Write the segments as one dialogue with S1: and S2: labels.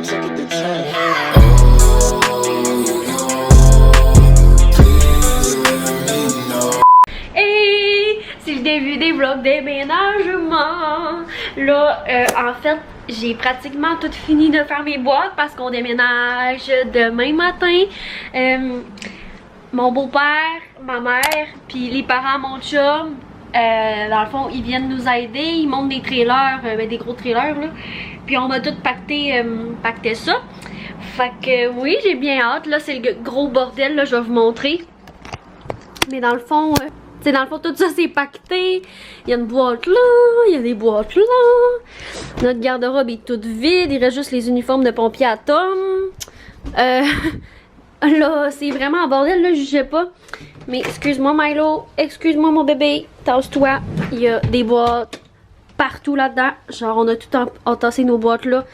S1: trips, look at the train.
S2: Hey! C'est le début des vlogs déménagement. Là, en fait, j'ai pratiquement tout fini de faire mes boîtes parce qu'on déménage demain matin. Mon beau-père, ma mère, puis les parents, mon chum, dans le fond, ils viennent nous aider. Ils montent des trailers, des gros trailers, là. Puis on va tout pacter ça. Fait que oui, j'ai bien hâte. Là, c'est le gros bordel, là, je vais vous montrer. Mais dans le fond... tout ça c'est pacté. Il y a une boîte là, il y a des boîtes là. Notre garde-robe est toute vide. Il reste juste les uniformes de pompiers à Tom. Là, c'est vraiment un bordel, là, je sais pas. Mais excuse-moi Milo, excuse-moi mon bébé, tasse-toi. Il y a des boîtes partout là-dedans. Genre, on a tout entassé nos boîtes là.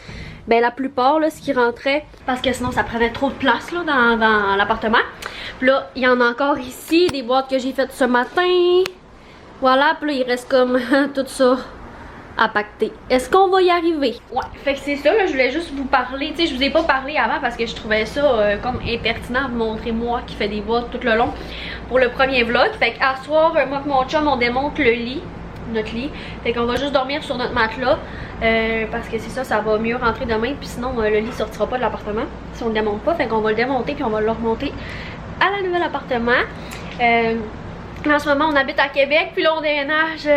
S2: Ben, la plupart, là, ce qui rentrait, parce que sinon ça prenait trop de place là dans l'appartement. Puis là, il y en a encore ici, des boîtes que j'ai faites ce matin. Voilà, puis là, il reste comme tout ça à pacter. Est-ce qu'on va y arriver? Ouais, fait que c'est ça, là, je voulais juste vous parler. Tu sais, je vous ai pas parlé avant parce que je trouvais ça comme impertinent de vous montrer moi qui fais des boîtes tout le long pour le premier vlog. Fait qu'à soir, moi et mon chum, on démonte le lit. Notre lit. Fait qu'on va juste dormir sur notre matelas parce que c'est ça, ça va mieux rentrer demain. Puis sinon, le lit sortira pas de l'appartement si on le démonte pas. Fait qu'on va le démonter puis on va le remonter à la nouvel appartement. En ce moment, on habite à Québec. Puis là, on déménage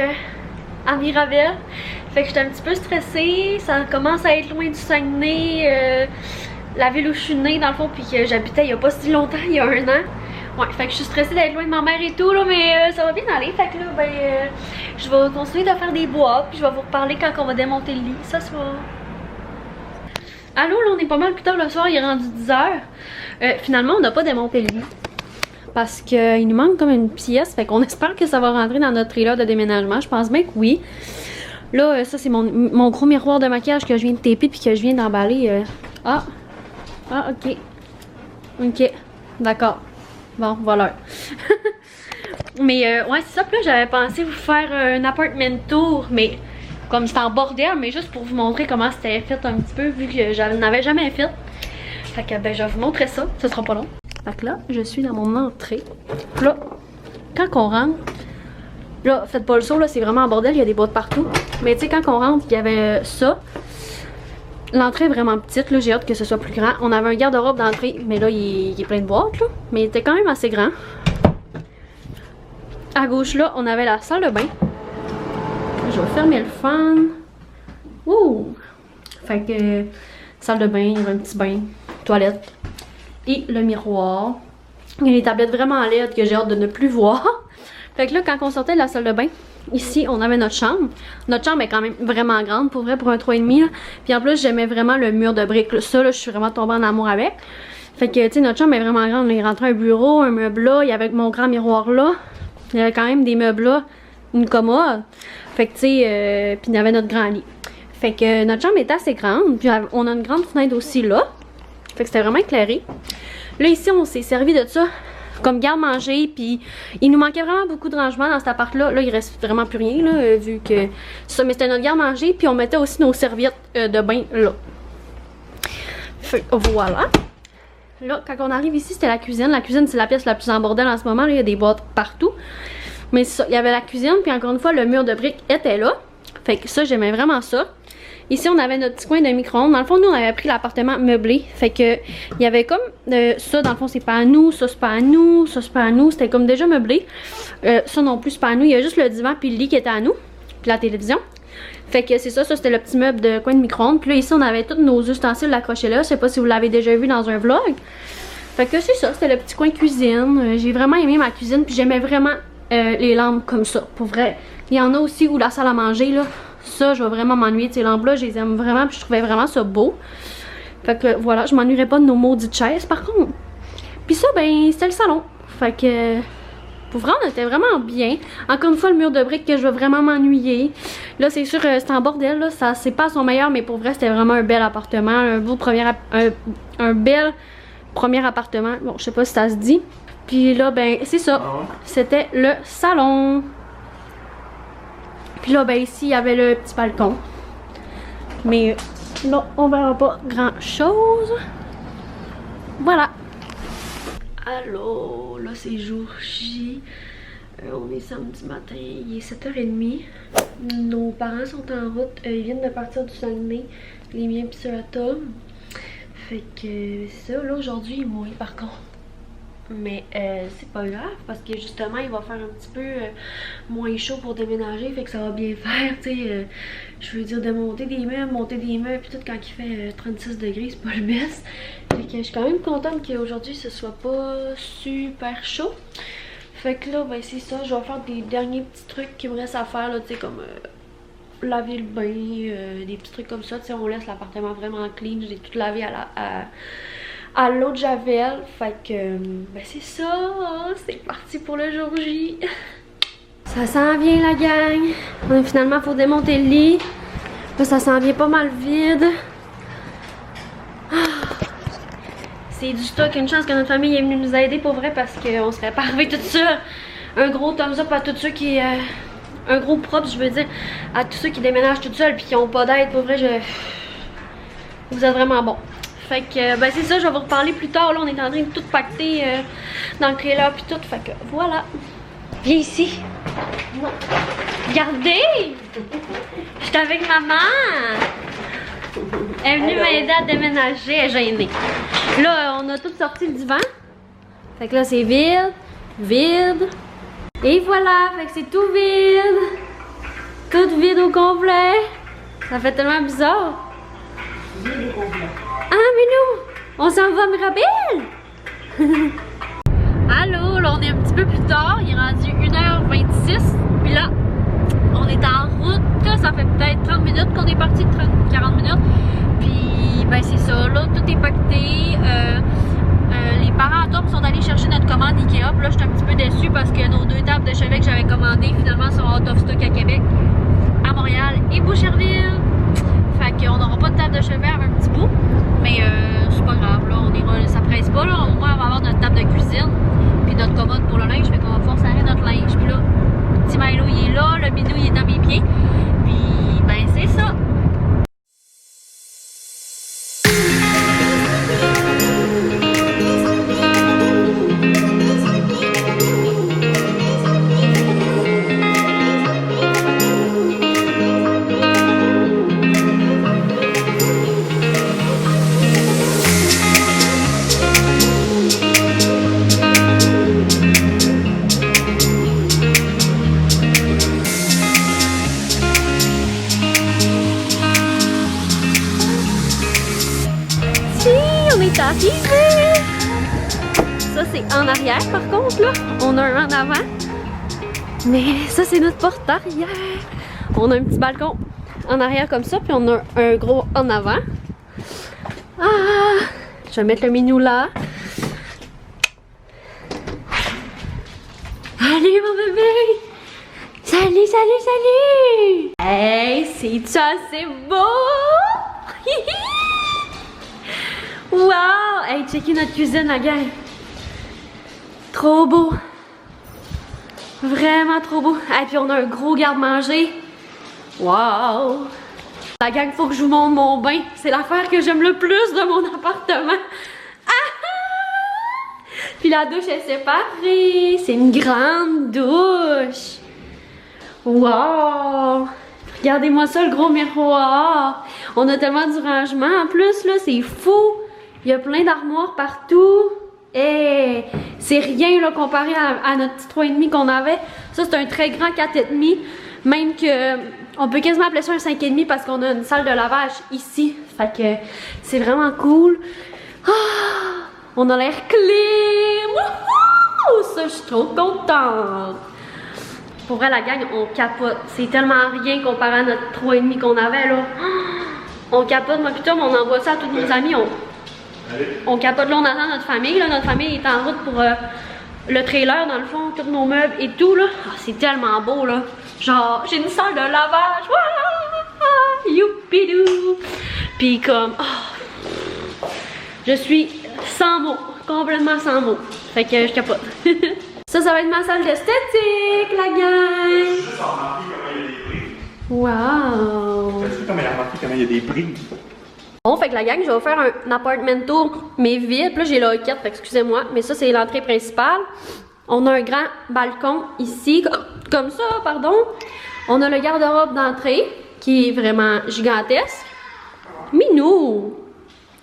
S2: à Mirabel. Fait que j'étais un petit peu stressée. Ça commence à être loin du Saguenay. La ville où je suis née, dans le fond, puis que j'habitais il y a pas si longtemps, il y a 1 an. Ouais, fait que je suis stressée d'être loin de ma mère et tout, là, mais ça va bien aller. Fait que là, ben, je vais continuer de faire des boîtes, puis je vais vous reparler quand on va démonter le lit ce soir. Allô, là, on est pas mal plus tard le soir, il est rendu 10 h. Finalement, on n'a pas démonté le lit. Parce qu'il nous manque comme une pièce, fait qu'on espère que ça va rentrer dans notre trailer de déménagement. Je pense bien que oui. Là, ça, c'est mon gros miroir de maquillage que je viens de taper, puis que je viens d'emballer. Ah, ok. Ok, d'accord. Bon, voilà. Mais ouais, c'est ça. Puis là, j'avais pensé vous faire un apartment tour, mais comme c'est en bordel, mais juste pour vous montrer comment c'était fait un petit peu, vu que je n'avais jamais fait. Fait que ben, je vais vous montrer ça. Ce sera pas long. Fait que là, je suis dans mon entrée. Puis là, quand on rentre, là, faites pas le saut, là, c'est vraiment en bordel, il y a des boîtes partout. Mais tu sais, quand on rentre, il y avait ça. L'entrée est vraiment petite, là, j'ai hâte que ce soit plus grand. On avait un garde-robe d'entrée, mais là, il est plein de boîtes, là. Mais il était quand même assez grand. À gauche, là, on avait la salle de bain. Je vais fermer le fan. Ouh! Fait que, salle de bain, il y avait un petit bain, toilette. Et le miroir. Il y a des tablettes vraiment laides que j'ai hâte de ne plus voir. Fait que là, quand on sortait de la salle de bain, ici, on avait notre chambre. Notre chambre est quand même vraiment grande, pour vrai, pour un 3,5. Puis en plus, j'aimais vraiment le mur de briques. Ça, là, je suis vraiment tombée en amour avec. Fait que, tu sais, notre chambre est vraiment grande. Il rentrait un bureau, un meuble là. Il y avait mon grand miroir là. Il y avait quand même des meubles là. Une commode. Fait que, tu sais, puis il y avait notre grand lit. Fait que notre chambre était assez grande. Puis on a une grande fenêtre aussi là. Fait que c'était vraiment éclairé. Là, ici, on s'est servi de ça comme garde-manger, puis il nous manquait vraiment beaucoup de rangement dans cet appart-là. Là, il reste vraiment plus rien, là, vu que ça, mais c'était notre garde-manger, puis on mettait aussi nos serviettes de bain là. Fait, voilà. Là, quand on arrive ici, c'était la cuisine. La cuisine, c'est la pièce la plus en bordel en ce moment. Là, il y a des boîtes partout. Mais ça, il y avait la cuisine, puis encore une fois, le mur de briques était là. Fait que ça, j'aimais vraiment ça. Ici, on avait notre petit coin de micro-ondes. Dans le fond, nous, on avait pris l'appartement meublé. Fait que, il y avait comme ça, dans le fond, c'est pas à nous. Ça, c'est pas à nous. Ça, c'est pas à nous. C'était comme déjà meublé. Ça non plus, c'est pas à nous. Il y a juste le divan puis le lit qui était à nous. Puis la télévision. Fait que c'est ça, c'était le petit meuble de coin de micro-ondes. Puis là, ici, on avait tous nos ustensiles accrochés là. Je sais pas si vous l'avez déjà vu dans un vlog. Fait que c'est ça, c'était le petit coin cuisine. J'ai vraiment aimé ma cuisine. Puis j'aimais vraiment les lampes comme ça. Pour vrai. Il y en a aussi où la salle à manger, là. Ça, je vais vraiment m'ennuyer de ces lampes-là. Je les aime vraiment, puis je trouvais vraiment ça beau. Fait que voilà, je m'ennuierais pas de nos maudites chaises, par contre. Puis ça, ben, c'était le salon. Fait que, pour vrai, on était vraiment bien. Encore une fois, le mur de briques que je vais vraiment m'ennuyer. Là, c'est sûr, c'était en bordel, là. Ça, c'est pas son meilleur, mais pour vrai, c'était vraiment un bel appartement. Un beau premier, un bel premier appartement. Bon, je sais pas si ça se dit. Puis là, ben, c'est ça. C'était le salon. Puis là, ben ici, il y avait le petit balcon. Mais Là, on verra pas grand chose. Voilà. Allô, là c'est jour J. On est samedi matin, il est 7h30. Nos parents sont en route, ils viennent de partir du Saguenay, les miens pis ceux à Tom. Fait que c'est ça, là aujourd'hui il mouille par contre. Mais c'est pas grave parce que justement il va faire un petit peu moins chaud pour déménager, fait que ça va bien faire, tu sais. Je veux dire de monter des meubles, puis tout quand il fait 36 degrés, c'est pas le best. Fait que je suis quand même contente qu'aujourd'hui ce soit pas super chaud. Fait que là, ben c'est ça, je vais faire des derniers petits trucs qui me restent à faire, là, tu sais, comme laver le bain, des petits trucs comme ça, tu sais, on laisse l'appartement vraiment clean, j'ai tout lavé à l'eau de javel, fait que, ben c'est ça, c'est parti pour le jour J. Ça s'en vient la gang, finalement faut démonter le lit, là ça s'en vient pas mal vide. C'est du stock, une chance que notre famille est venue nous aider pour vrai parce qu'on serait pas arrivé tout ça. Un gros thumbs up à tous ceux qui... un gros props, je veux dire, à tous ceux qui déménagent tout seuls puis qui ont pas d'aide. Pour vrai, vous êtes vraiment bons. Fait que, ben c'est ça, je vais vous reparler plus tard. Là, on est en train de tout pacter dans le trailer puis tout. Fait que, voilà. Viens ici. Regardez! J'étais avec maman. Elle est venue m'aider à déménager, elle est gênée. Là, on a tout sorti le divan. Fait que là, c'est vide, vide. Et voilà, fait que c'est tout vide. Tout vide au complet. Ça fait tellement bizarre. Vide au complet. Ah, mais nous, on s'en va, Mirabelle. Allô, là, on est un petit peu plus tard. Il est rendu 1h26. Puis là, on est en route. Ça fait peut-être 30 minutes qu'on est parti, 40 minutes. Puis, ben c'est ça, là, tout est pacté. Les parents à Tom sont allés chercher notre commande Ikea. Puis là, je suis un petit peu déçue parce que nos 2 tables de chevet que j'avais commandées, finalement, sont out of stock à Québec, à Montréal et Boucherville. Fait qu'on n'aura pas de table de chevet avec un petit bout. Mais c'est pas grave, là, on ira, ça presse pas, là. Au moins, on va avoir notre table de cuisine. Puis notre commode pour le linge. Fait qu'on va pouvoir serrer notre linge. Puis là, petit Milo, il est là. Le bidou, il est dans mes pieds. Puis, ben, c'est ça. Ça c'est en arrière par contre là, on a un en avant. Mais ça c'est notre porte arrière. On a un petit balcon en arrière comme ça, puis on a un gros en avant. Ah, je vais mettre le minou là. Allez mon bébé! Salut, salut, salut! Hey, c'est-tu assez beau? Wow! Hey, checkez notre cuisine, la gang! Trop beau! Vraiment trop beau! Et puis on a un gros garde-manger! Wow! La gang, faut que je vous montre mon bain! C'est l'affaire que j'aime le plus de mon appartement! Ah! Puis la douche est séparée! C'est une grande douche! Wow! Regardez-moi ça, le gros miroir! On a tellement du rangement en plus, là, c'est fou! Il y a plein d'armoires partout. Et c'est rien là comparé à notre petit 3,5 qu'on avait. Ça, c'est un très grand 4,5. Même que on peut quasiment appeler ça un 5,5 parce qu'on a une salle de lavage ici. Fait que c'est vraiment cool. Ah, on a l'air clean. Wouhou! Ça, je suis trop contente. Pour vrai, la gang, on capote. C'est tellement rien comparé à notre 3,5 qu'on avait là. On capote, moi putain, on envoie ça à tous nos amis. On capote là, on attend notre famille. Là. Notre famille est en route pour le trailer, dans le fond, tous nos meubles et tout. Là. Oh, c'est tellement beau, là. Genre, j'ai une salle de lavage. Youpidou! Puis comme, oh, je suis sans mots, complètement sans mots. Fait que je capote. Ça va être ma salle d'esthétique, la gang!
S1: Ça, ça a remarqué comment il y a des brides.
S2: Wow!
S1: T'as vu comment il a remarqué comment il y a des brides?
S2: Bon, fait que la gang, je vais vous faire un appartement tour, mais vide. Puis là, j'ai la hoquette, fait que excusez-moi. Mais ça, c'est l'entrée principale. On a un grand balcon ici, comme ça, pardon. On a le garde-robe d'entrée, qui est vraiment gigantesque. Minou!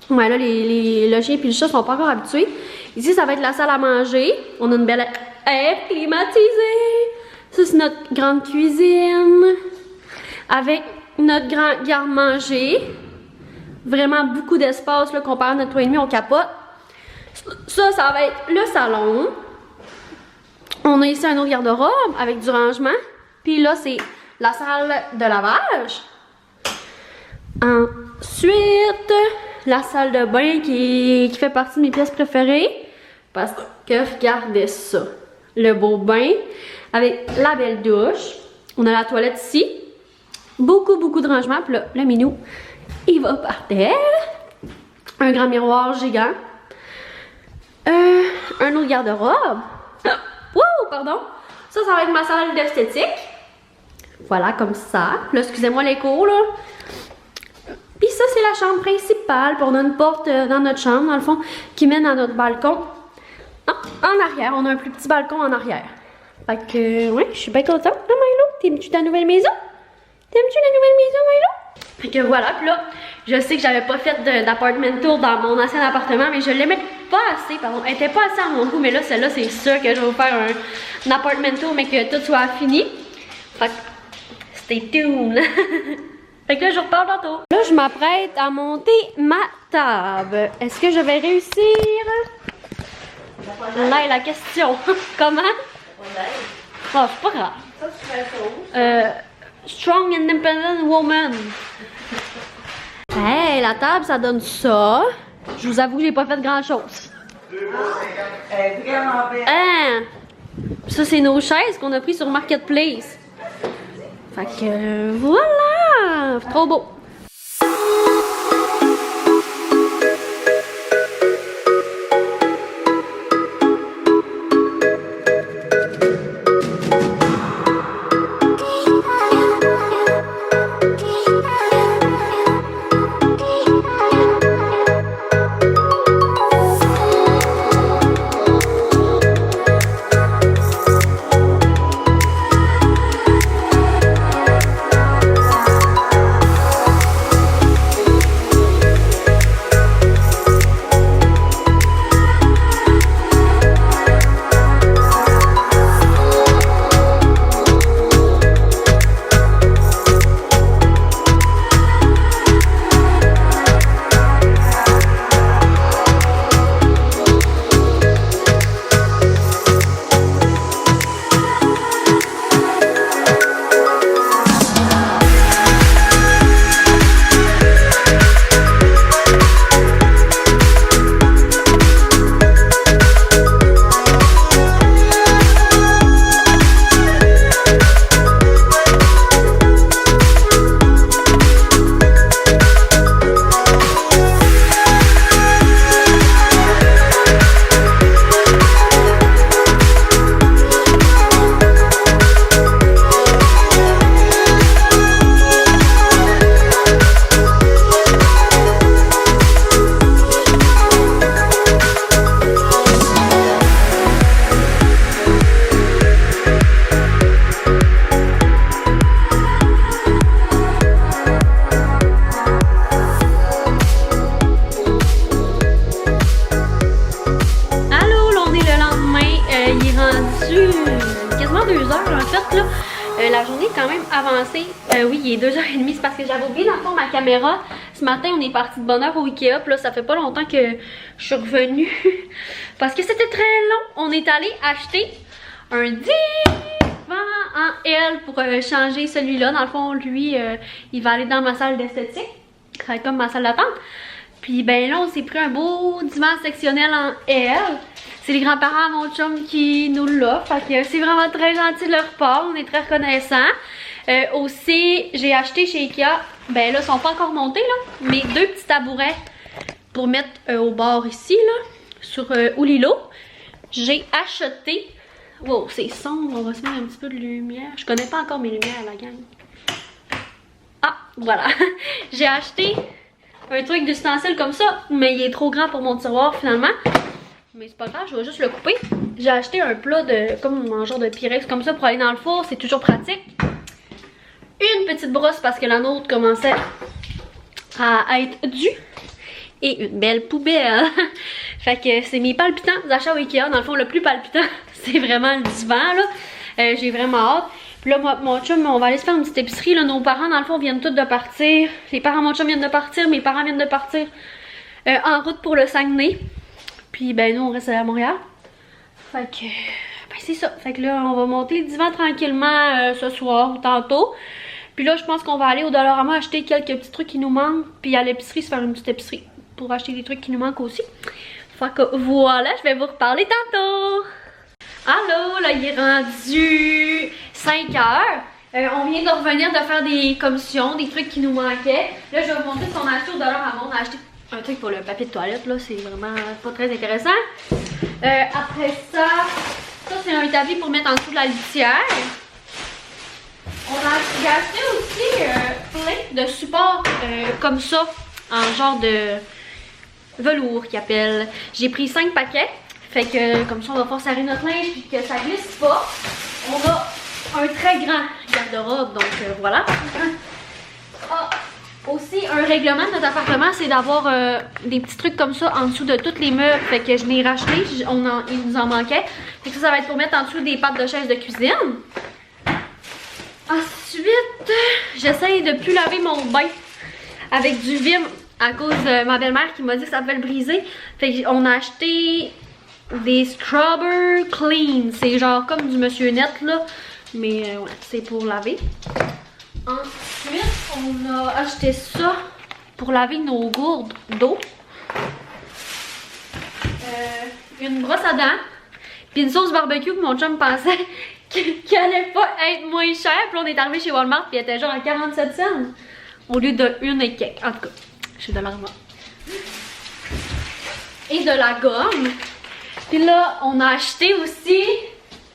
S2: Ouais, là, le chien et le chat sont pas encore habitués. Ici, ça va être la salle à manger. On a une belle air climatisée. Ça, c'est notre grande cuisine. Avec notre grand garde-manger. Vraiment beaucoup d'espace, là, comparé à notre 3,5, on capote. Ça va être le salon. On a ici un autre garde-robe avec du rangement. Puis là, c'est la salle de lavage. Ensuite, la salle de bain qui fait partie de mes pièces préférées. Parce que regardez ça. Le beau bain avec la belle douche. On a la toilette ici. Beaucoup de rangement. Puis là, le minou, il va par terre. Un grand miroir gigant. Un autre garde-robe. Wouh, pardon. Ça va être ma salle d'esthétique. Voilà, comme ça. Là, excusez-moi l'écho, là. Puis ça, c'est la chambre principale. Puis on a une porte dans notre chambre, dans le fond, qui mène à notre balcon. En arrière, on a un plus petit balcon en arrière. Fait que, ouais, je suis bien contente. Hein, Milo? T'aimes-tu ta nouvelle maison? T'aimes-tu la nouvelle maison, Milo? Fait que voilà, puis là, je sais que j'avais pas fait d'appartement tour dans mon ancien appartement, mais je l'aimais pas assez, pardon. Elle était pas assez à mon goût, mais là, celle-là, c'est sûr que je vais vous faire un appartement tour, mais que tout soit fini. Fait que, stay tuned. Fait que là, je repars tantôt. Là, je m'apprête à monter ma table. Est-ce que je vais réussir? Là est la question. Comment? Oh, c'est pas grave. Ça, tu fais strong independent woman. Hey, la table, ça donne ça. Je vous avoue que j'ai pas fait grand chose.
S1: Vraiment belle.
S2: Hein? Ça, c'est nos chaises qu'on a pris sur Marketplace. Fait que voilà! Trop beau! La journée est quand même avancée. Oui, il est 2h30, c'est parce que j'avais oublié dans le fond ma caméra. Ce matin, on est parti de bonne heure au Ikea. Puis là, ça fait pas longtemps que je suis revenue. Parce que c'était très long. On est allé acheter un divan en L pour changer celui-là. Dans le fond, lui, il va aller dans ma salle d'esthétique. Ça va être comme ma salle d'attente. Puis ben là, on s'est pris un beau divan sectionnel en L. C'est les grands-parents à mon chum qui nous l'offrent. Fait que c'est vraiment très gentil de leur part. On est très reconnaissants. Aussi, j'ai acheté chez Ikea. Ben là, ils sont pas encore montés là. Mais 2 petits tabourets pour mettre au bord ici là. Sur Oulilo. J'ai acheté. Wow, c'est sombre. On va se mettre un petit peu de lumière. Je connais pas encore mes lumières, la gang. Ah, voilà. J'ai acheté un truc d'ustensile comme ça, mais il est trop grand pour mon tiroir finalement. Mais c'est pas grave, je vais juste le couper. J'ai acheté un plat de comme un genre de Pyrex comme ça pour aller dans le four, c'est toujours pratique. Une petite brosse parce que la nôtre commençait à être due. Et une belle poubelle. Fait que c'est mes palpitants d'achat au Ikea. Dans le fond, le plus palpitant, c'est vraiment le divan là. J'ai vraiment hâte. Puis là, moi, mon chum, on va aller se faire une petite épicerie. Là. Nos parents, dans le fond, viennent tous de partir. Les parents de mon chum viennent de partir. Mes parents viennent de partir en route pour le Saguenay. Puis ben nous, on reste à Montréal. Fait que ben, c'est ça. Fait que là, on va monter le divan tranquillement ce soir ou tantôt. Puis là, je pense qu'on va aller au Dollarama acheter quelques petits trucs qui nous manquent. Puis à l'épicerie, se faire une petite épicerie pour acheter des trucs qui nous manquent aussi. Fait que voilà, je vais vous reparler tantôt. Allô, là il est rendu 5 heures. On vient de revenir de faire des commissions, des trucs qui nous manquaient. Là, je vais vous montrer ce qu'on a acheté au Dollarama. On a acheté un truc pour le papier de toilette, là, c'est vraiment pas très intéressant. Après ça c'est un établi pour mettre en dessous de la litière. J'ai acheté aussi plein de supports comme ça, en genre de velours qu'ils appellent. J'ai pris 5 paquets, fait que comme ça on va pouvoir serrer notre linge puis que ça glisse pas. On a un très grand garde-robe, donc voilà. Ah, aussi un règlement de notre appartement, c'est d'avoir des petits trucs comme ça en dessous de tous les meubles. Fait que je l'ai racheté, il nous en manquait. Fait que ça va être pour mettre en dessous des pattes de chaise de cuisine. Ensuite, j'essaye de plus laver mon bain avec du Vim à cause de ma belle-mère qui m'a dit que ça pouvait le briser. Fait qu'on a acheté des Scrubber Clean. C'est genre comme du Monsieur Net là, mais ouais, c'est pour laver. Ensuite, on a acheté ça pour laver nos gourdes d'eau. Une brosse à dents. Puis une sauce barbecue que mon chum pensait qui allait pas être moins cher. Puis on est arrivé chez Walmart puis elle était genre à 47 cents au lieu de une et quelques. En tout cas, chez Dollarama. Et de la gomme. Puis là, on a acheté aussi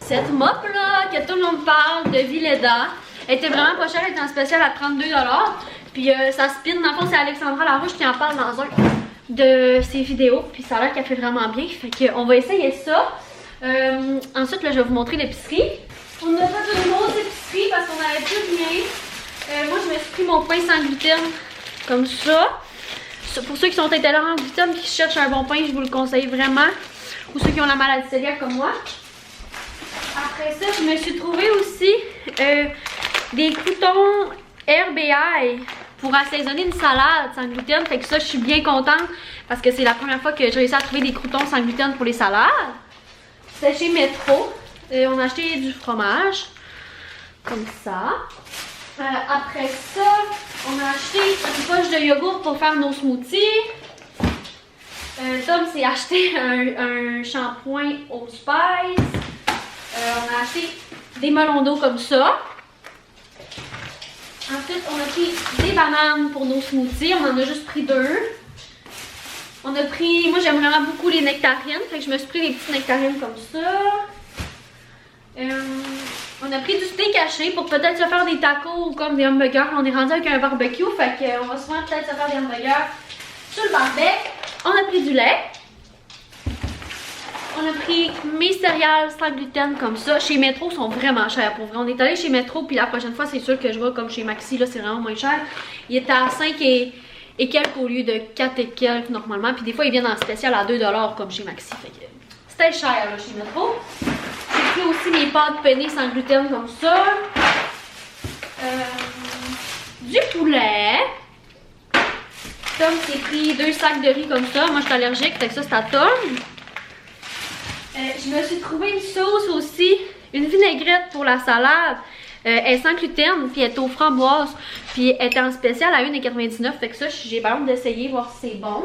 S2: cette mop là que tout le monde parle de Villeda. Elle était vraiment pas chère, elle était en spécial à 32 $. Puis ça spin, dans le fond c'est Alexandra Larouche qui en parle dans un de ses vidéos. Puis ça a l'air qu'elle fait vraiment bien. Fait qu'on va essayer ça. Ensuite, là, je vais vous montrer l'épicerie. On a fait une grosse épicerie parce qu'on avait plus rien. Moi, je me suis pris mon pain sans gluten comme ça. Pour ceux qui sont intolérants au gluten, qui cherchent un bon pain, je vous le conseille vraiment. Ou ceux qui ont la maladie cœliaque comme moi. Après ça, je me suis trouvé aussi des croutons herbe et ail pour assaisonner une salade sans gluten. Fait que ça, je suis bien contente parce que c'est la première fois que j'ai réussi à trouver des croutons sans gluten pour les salades. C'est chez Metro. On a acheté du fromage. Comme ça. Après ça, on a acheté une poche de yogourt pour faire nos smoothies. Tom s'est acheté un shampoing au spice. On a acheté des melons d'eau comme ça. Ensuite, on a pris des bananes pour nos smoothies. On en a juste pris 2. On a pris... Moi, j'aime vraiment beaucoup les nectarines. Fait que je me suis pris des petites nectarines comme ça. On a pris du steak haché pour peut-être se faire des tacos ou comme des hamburgers. On est rendu avec un barbecue. Fait qu'on va souvent peut-être se faire des hamburgers sur le barbecue. On a pris du lait. On a pris mes céréales sans gluten comme ça. Chez Metro, sont vraiment chers pour vrai. On est allé chez Metro, puis la prochaine fois, c'est sûr que je vais comme chez Maxi. Là, c'est vraiment moins cher. Il était à 5 et quelques au lieu de 4 et quelques normalement. Puis des fois, ils viennent en spécial à 2 $ comme chez Maxi. Fait que c'était cher là, chez Metro. J'ai pris aussi mes pâtes pennées sans gluten comme ça. Du poulet. Tom s'est pris 2 sacs de riz comme ça. Moi, je suis allergique, fait que ça, c'est à Tom. Je me suis trouvé une sauce aussi, une vinaigrette pour la salade. Elle est sans gluten, puis elle est aux framboises. Puis elle est en spécial à 1,99 $. Fait que ça, j'ai pas honte d'essayer, voir si c'est bon.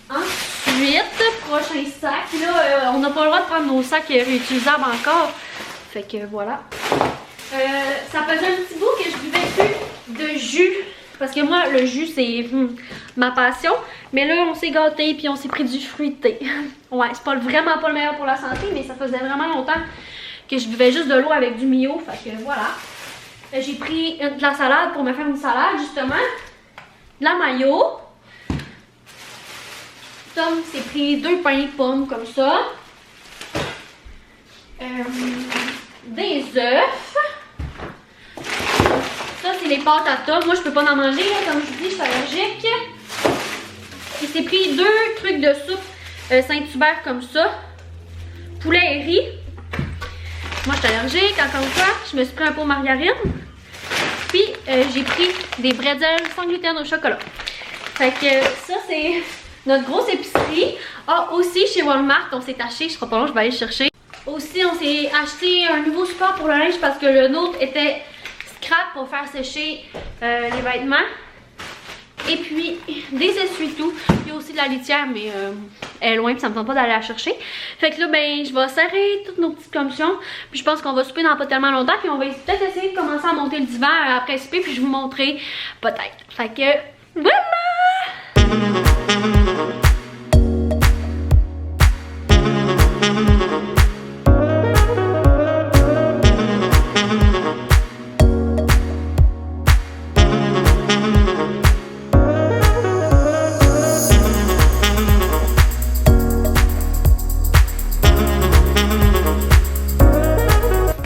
S2: Ensuite, prochain sac. Là, on n'a pas le droit de prendre nos sacs réutilisables encore. Fait que voilà. Ça faisait un petit bout que je buvais plus de jus. Parce que moi, le jus, c'est ma passion. Mais là, on s'est gâté puis on s'est pris du fruité. Ouais, c'est vraiment pas le meilleur pour la santé, mais ça faisait vraiment longtemps que je buvais juste de l'eau avec du Mio. Fait que voilà. J'ai pris de la salade pour me faire une salade, justement. de la mayo. Tom s'est pris 2 pains de pommes comme ça. Des œufs. Ça, c'est les pâtes à Tom. Moi, je peux pas en manger, là. Comme je vous dis, je suis allergique. Il s'est pris 2 trucs de soupe Saint-Hubert comme ça. Poulet et riz. Moi, je suis allergique. Encore une fois, je me suis pris un pot de margarine. Puis, j'ai pris des bretzels sans gluten au chocolat. Fait que ça, c'est notre grosse épicerie. Ah, aussi, chez Walmart, on s'est acheté. Je serai pas long, je vais aller chercher. Aussi, on s'est acheté un nouveau support pour le linge parce que le nôtre était scrap pour faire sécher les vêtements. Et puis, des essuie-tout. Il y a aussi de la litière, mais elle est loin puis ça me tente pas d'aller la chercher. Fait que là, ben, je vais serrer toutes nos petites commissions. Puis je pense qu'on va souper dans pas tellement longtemps. Puis on va peut-être essayer de commencer à monter le divan après souper. Puis je vous montrerai peut-être. Fait que, voilà!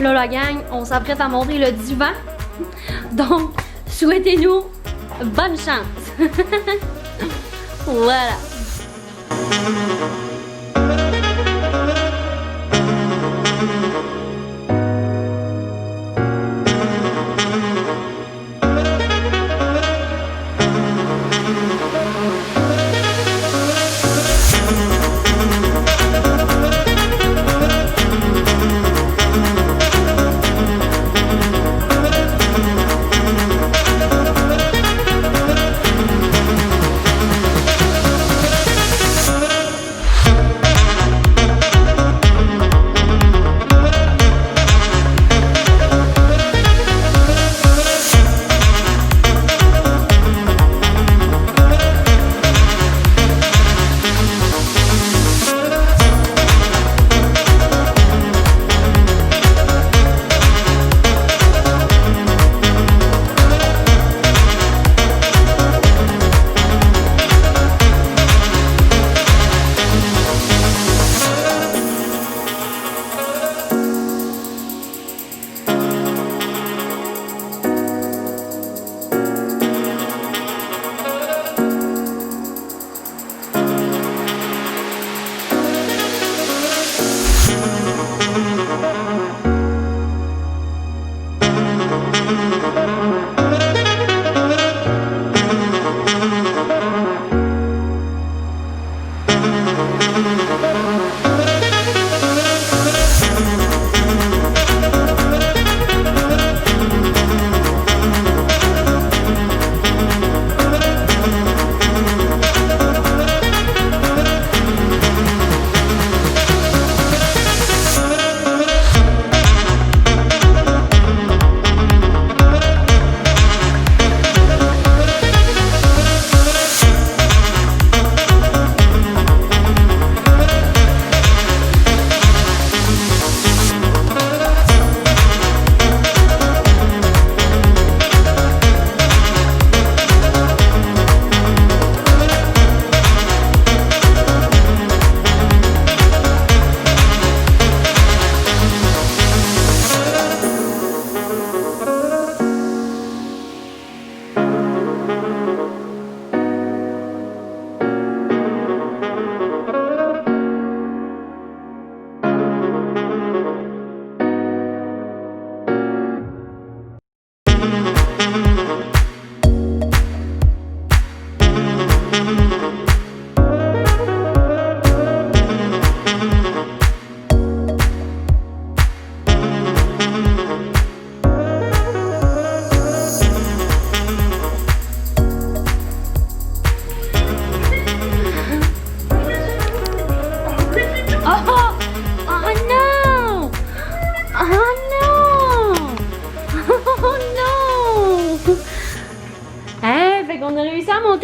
S2: Là, la gang, on s'apprête à monter le divan. Donc, souhaitez-nous bonne chance. Voilà.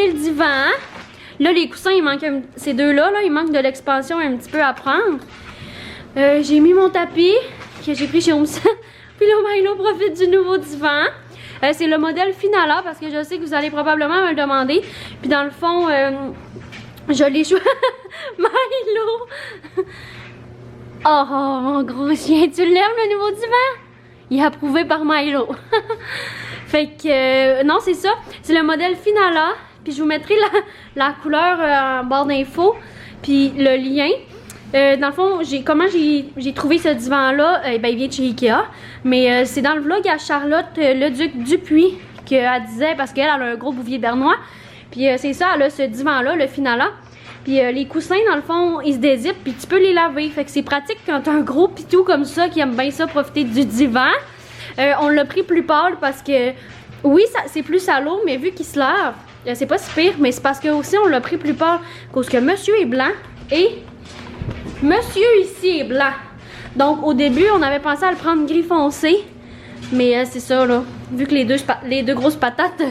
S2: Le divan. Là, les coussins, il manque ces deux-là, il manque de l'expansion un petit peu à prendre. J'ai mis mon tapis que j'ai pris chez Home Sense. Puis là, Milo profite du nouveau divan. C'est le modèle Finala parce que je sais que vous allez probablement me le demander. Puis dans le fond, je l'ai choisi. Milo! Oh, mon gros chien, tu l'aimes le nouveau divan? Il est approuvé par Milo. Fait que, non, c'est ça. C'est le modèle Finala. Puis je vous mettrai la couleur en barre d'infos. Puis le lien. Dans le fond, comment j'ai trouvé ce divan-là? Ben, il vient de chez Ikea. Mais c'est dans le vlog à Charlotte Leduc Dupuis qu'elle disait, parce qu'elle a un gros bouvier bernois. Puis c'est ça, elle a ce divan-là, le Finala. Puis les coussins, dans le fond, ils se dézippent, puis tu peux les laver. Fait que c'est pratique quand t'as un gros pitou comme ça qui aime bien ça, profiter du divan. On l'a pris plus pâle parce que, oui, c'est plus salaud, mais vu qu'il se lave, c'est pas si pire. Mais c'est parce que aussi on l'a pris plus pâle parce que monsieur est blanc et monsieur ici est blanc. Donc au début, on avait pensé à le prendre gris foncé. Mais c'est ça, là. Vu que les deux grosses patates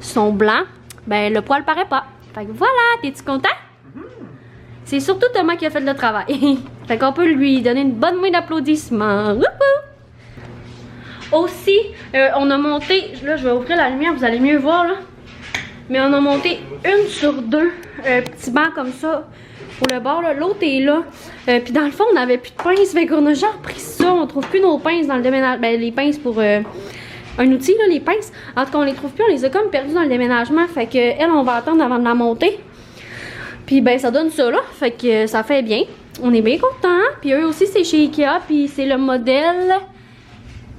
S2: sont blancs, ben le poil paraît pas. Fait que voilà, t'es-tu content? C'est surtout Thomas qui a fait le travail. Fait qu'on peut lui donner une bonne main d'applaudissements. Aussi, on a monté, là je vais ouvrir la lumière, vous allez mieux voir là. Mais on a monté une sur deux petits bancs comme ça pour le bord là. L'autre est là. Puis dans le fond, on n'avait plus de pinces. Fait qu'on a genre pris ça. On trouve plus nos pinces dans le déménagement. Ben les pinces pour un outil là, les pinces. En tout cas, on les trouve plus. On les a comme perdus dans le déménagement. Fait que elle, on va attendre avant de la monter. Puis ben ça donne ça là. Fait que ça fait bien. On est bien contents. Puis eux aussi c'est chez Ikea. Puis c'est le modèle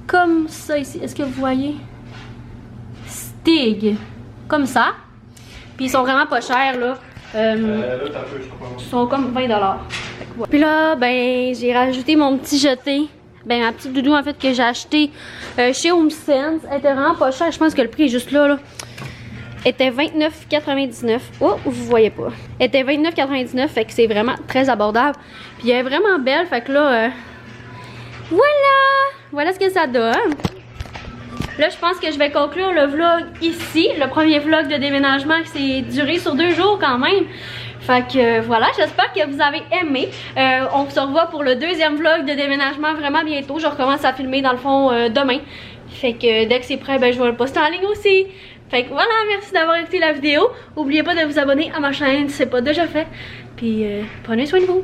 S2: comme ça ici. Est-ce que vous voyez? Stig. Comme ça. Puis ils sont vraiment pas chers là. Ils sont comme 20$. Puis là, ben j'ai rajouté mon petit jeté. Ben ma petite doudou en fait que j'ai acheté chez HomeSense. Elle était vraiment pas chère. Je pense que le prix est juste là. Elle était 29,99. Oh, vous voyez pas. Elle était 29,99. Fait que c'est vraiment très abordable. Puis elle est vraiment belle. Fait que là, voilà! Voilà ce que ça donne. Là, je pense que je vais conclure le vlog ici. Le premier vlog de déménagement qui s'est duré sur 2 jours quand même. Fait que voilà, j'espère que vous avez aimé. On se revoit pour le deuxième vlog de déménagement vraiment bientôt. Je recommence à filmer dans le fond demain. Fait que dès que c'est prêt, ben, je vais le poster en ligne aussi. Fait que voilà, merci d'avoir écouté la vidéo. N'oubliez pas de vous abonner à ma chaîne si c'est pas déjà fait. Puis prenez soin de vous.